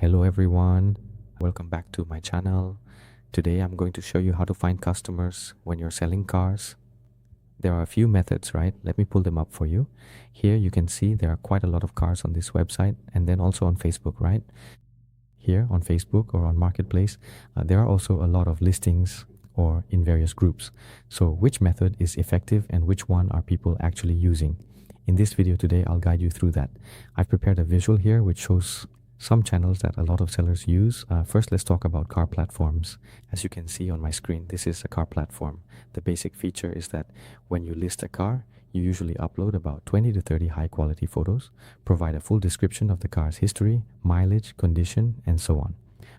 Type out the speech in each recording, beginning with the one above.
Hello everyone, welcome back to my channel. Today I'm going to show you how to find customers when you're selling cars. There are a few methods, right? Let me pull them up for you. Here you can see there are quite a lot of cars on this website and then also on Facebook, right? Here on Facebook or on Marketplace, there are also a lot of listings or in various groups. So which method is effective and which one are people actually using? In this video today, I'll guide you through that. I've prepared a visual here which shows some channels that a lot of sellers use. First, let's talk about car platforms. As you can see on my screen, this is a car platform. The basic feature is that when you list a car, you usually upload about 20 to 30 high quality photos, provide a full description of the car's history, mileage, condition, and so on.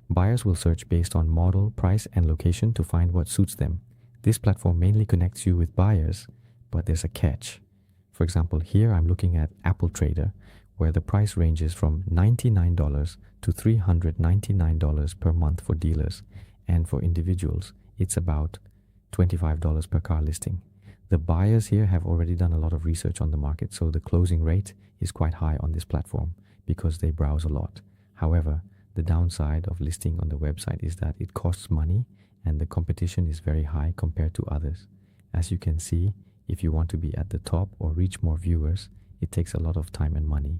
Buyers will search based on model, price, and location to find what suits them. This platform mainly connects you with buyers, but there's a catch. For example, here I'm looking at Apple Trader, where the price ranges from $99 to $399 per month for dealers, and for individuals, it's about $25 per car listing. The buyers here have already done a lot of research on the market, so the closing rate is quite high on this platform because they browse a lot. However, the downside of listing on the website is that it costs money and the competition is very high compared to others. As you can see, if you want to be at the top or reach more viewers, it takes a lot of time and money.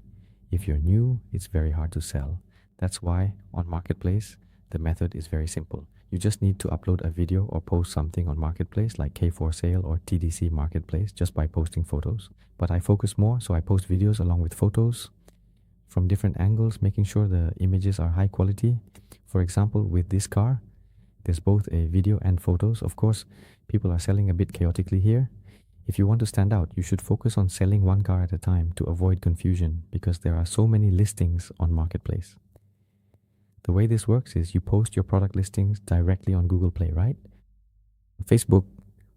If you're new, it's very hard to sell. That's why on Marketplace, the method is very simple. You just need to upload a video or post something on Marketplace like K4Sale or TDC Marketplace just by posting photos. But I focus more, so I post videos along with photos from different angles, making sure the images are high quality. For example, with this car, there's both a video and photos. Of course, people are selling a bit chaotically here. If you want to stand out, you should focus on selling one car at a time to avoid confusion because there are so many listings on Marketplace. The way this works is you post your product listings directly on Google Play, right? Facebook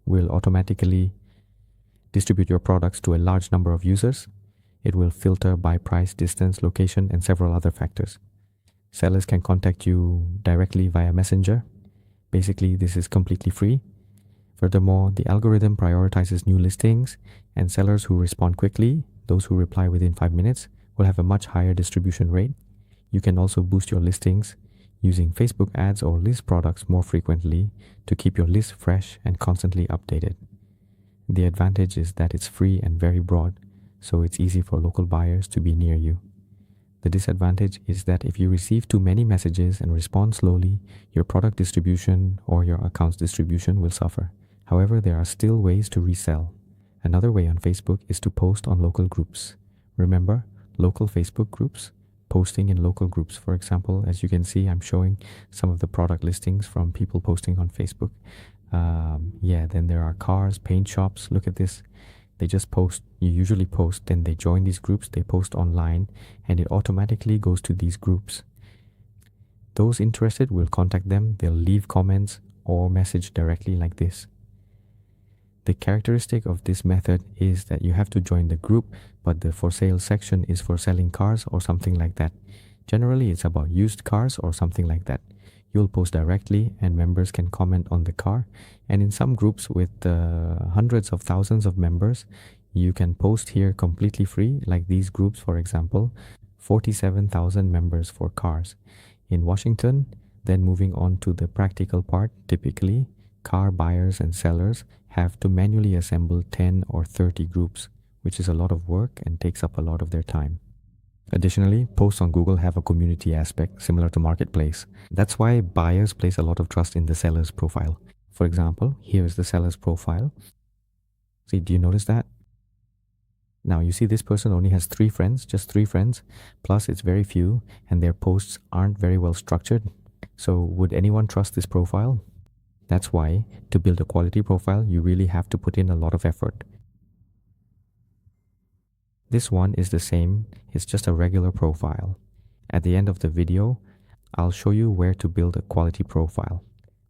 will automatically distribute your products to a large number of users. It will filter by price, distance, location, and several other factors. Sellers can contact you directly via Messenger. Basically, this is completely free. Furthermore, the algorithm prioritizes new listings, and sellers who respond quickly, those who reply within 5 minutes, will have a much higher distribution rate. You can also boost your listings using Facebook ads or list products more frequently to keep your list fresh and constantly updated. The advantage is that it's free and very broad, so it's easy for local buyers to be near you. The disadvantage is that if you receive too many messages and respond slowly, your product distribution or your account's distribution will suffer. However, there are still ways to resell. Another way on Facebook is to post on local groups. Remember, local Facebook groups? Posting in local groups. For example, as you can see, I'm showing some of the product listings from people posting on Facebook. Then there are cars, paint shops. Look at this. They just post. You usually post, then they join these groups, they post online, and it automatically goes to these groups. Those interested will contact them, they'll leave comments or message directly like this. The characteristic of this method is that you have to join the group, but the for sale section is for selling cars or something like that. Generally, it's about used cars or something like that. You'll post directly and members can comment on the car. And in some groups with hundreds of thousands of members, you can post here completely free, like these groups, for example, 47,000 members for cars. In Washington, then moving on to the practical part, typically, car buyers and sellers have to manually assemble 10 or 30 groups, which is a lot of work and takes up a lot of their time. Additionally, posts on Google have a community aspect similar to Marketplace. That's why buyers place a lot of trust in the seller's profile. For example, here is the seller's profile. See, do you notice that? Now you see this person only has 3 friends, just 3 friends, plus it's very few and their posts aren't very well structured. So would anyone trust this profile? That's why to build a quality profile, you really have to put in a lot of effort. This one is the same, it's just a regular profile. At the end of the video, I'll show you where to build a quality profile.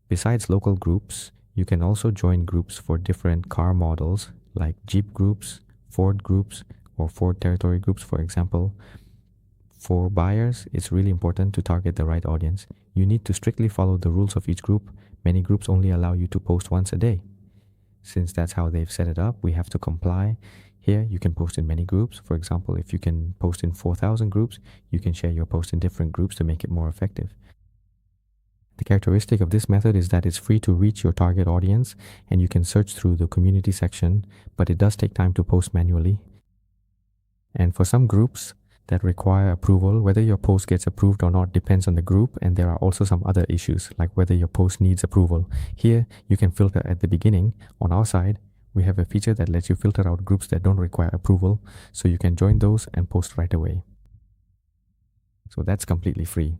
Besides local groups, you can also join groups for different car models like Jeep groups, Ford groups, or Ford territory groups, for example. For buyers, it's really important to target the right audience. You need to strictly follow the rules of each group. Many groups only allow you to post once a day. Since that's how they've set it up, we have to comply. Here, you can post in many groups. For example, if you can post in 4,000 groups, you can share your post in different groups to make it more effective. The characteristic of this method is that it's free to reach your target audience and you can search through the community section, but it does take time to post manually. And for some groups that require approval, whether your post gets approved or not depends on the group, and there are also some other issues like whether your post needs approval. Here, you can filter at the beginning. On our side, we have a feature that lets you filter out groups that don't require approval, so you can join those and post right away. So that's completely free.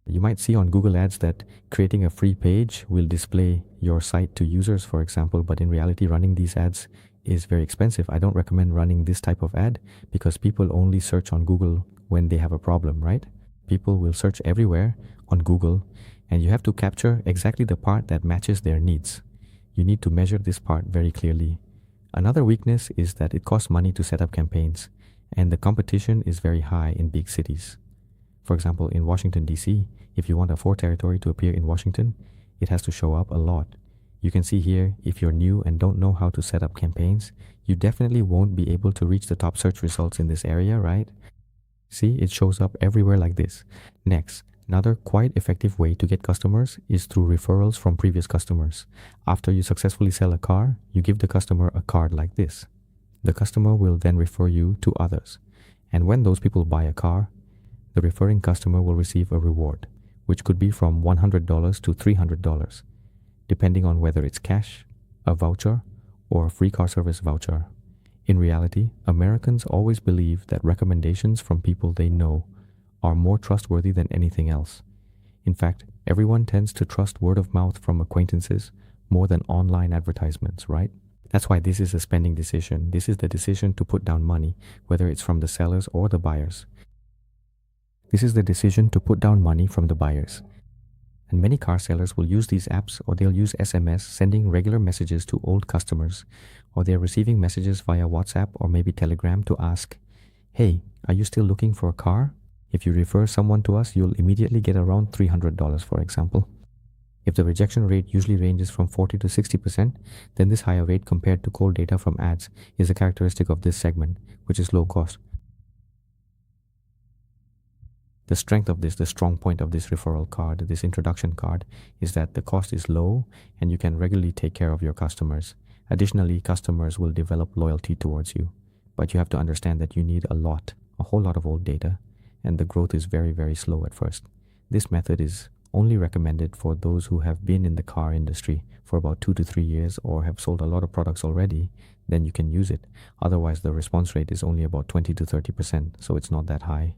You might see on Google Ads that creating a free page will display your site to users, for example, but in reality, running these ads is very expensive. I don't recommend running this type of ad because people only search on Google when they have a problem, right? People will search everywhere on Google, and you have to capture exactly the part that matches their needs. You need to measure this part very clearly. Another weakness is that it costs money to set up campaigns, and the competition is very high in big cities. For example, in Washington, D.C., if you want a Ford territory to appear in Washington, it has to show up a lot. You can see here, if you're new and don't know how to set up campaigns, you definitely won't be able to reach the top search results in this area, right? See, it shows up everywhere like this. Next, another quite effective way to get customers is through referrals from previous customers. After you successfully sell a car, you give the customer a card like this. The customer will then refer you to others. And when those people buy a car, the referring customer will receive a reward, which could be from $100 to $300, depending on whether it's cash, a voucher, or a free car service voucher. In reality, Americans always believe that recommendations from people they know are more trustworthy than anything else. In fact, everyone tends to trust word of mouth from acquaintances more than online advertisements, right? That's why this is a spending decision. This is the decision to put down money, whether it's from the sellers or the buyers. This is the decision to put down money from the buyers. And many car sellers will use these apps, or they'll use SMS, sending regular messages to old customers, or they're receiving messages via WhatsApp or maybe Telegram to ask, hey, are you still looking for a car? If you refer someone to us, you'll immediately get around $300, for example. If the rejection rate usually ranges from 40 to 60%, then this higher rate compared to cold data from ads is a characteristic of this segment, which is low cost. The strength of this, the strong point of this referral card, this introduction card, is that the cost is low and you can regularly take care of your customers. Additionally, customers will develop loyalty towards you, but you have to understand that you need a whole lot of old data, and the growth is very, very slow at first. This method is only recommended for those who have been in the car industry for about 2 to 3 years or have sold a lot of products already. Then you can use it. Otherwise, the response rate is only about 20 to 30%, so it's not that high.